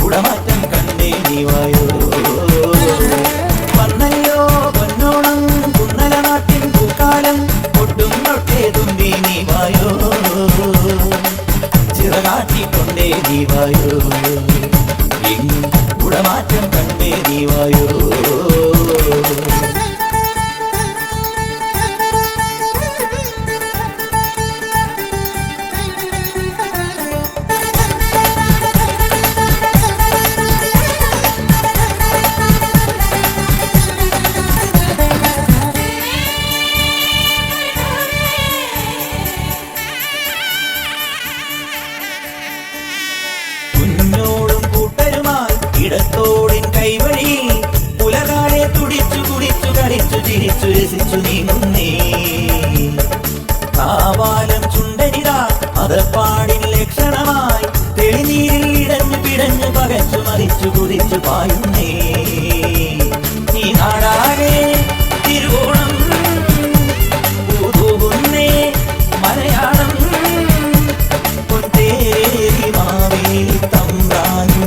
കുടമാറ്റം കണ്ടേ നീവായോ വന്നല്ലോ പൊന്നോണം കുന്നല നാട്ടിൻ പൂക്കാലം ഒട്ടും തൊട്ടേ തുമ്പി നീവായോ ചിറകാട്ടിക്കൊണ്ടേ നീവായോ കുടമാറ്റം കണ്ടേ നീവായോ ഇടത്തോടിൻ കൈവഴി പുലകാലെ തുടിച്ചു കുടിച്ചു കളിച്ചു ചിരിച്ചു രസിച്ചു നീങ്ങുന്നേ കാവാലം ചുണ്ടനിതാ അതപ്പാടിൻ ലക്ഷണമായി തെളിനീരിൽ ഇടഞ്ഞു പിടഞ്ഞു പകച്ചു മറിച്ചു കുതിച്ചു പായുന്നേ ഈ നാടാകെ തിരുവോണം പൂതൂകുന്നേ മലയാളം പൊന്തേരി മാവേലി തമ്പ്രാനും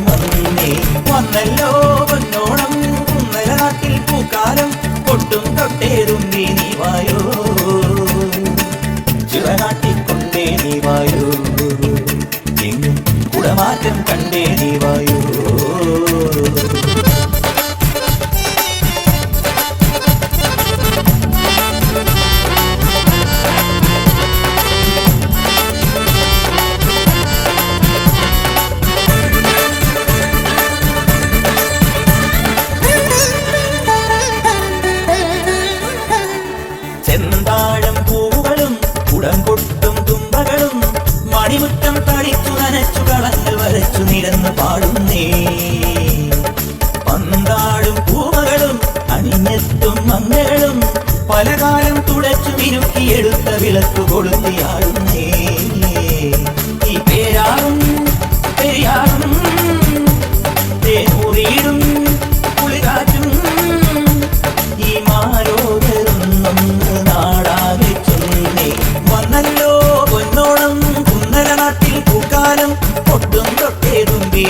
വന്നല്ലോ പൊന്നോണം കുന്നല നാട്ടിൽ പൂക്കാലം ഒട്ടും തൊട്ടേതും നീവായോ ചിറനാട്ടിക്കൊണ്ടേ നീവായോ എങ്ങും കുടമാറ്റം കണ്ടേ നീവായോ ചെന്താഴം പൂവുകളും കുടംകൊട്ടും തുമ്പകളും മണിമുറ്റം തളിച്ചു നനച്ചു കളങ്ങൾ വരച്ചു നിരന്നു പാടുന്നേ പന്താഴും പൂമകളും അണിഞ്ഞെത്തും മങ്ങകളും പലകാലം തുടച്ചു മിനുക്കിയെടുത്ത വിളക്കു കൊളുത്തിയാടുന്നേ ഈ പേരാറും പെരിയാറും തേനൂറിയിടും കുളികാറ്റും ഈ മാലോകരൊന്നും നാടാകെ ചൊന്നേ വന്നല്ലോ പൊന്നോണം കുന്നല നാട്ടിൽ പൂക്കാലം ഒട്ടും തൊട്ടേ തുമ്പി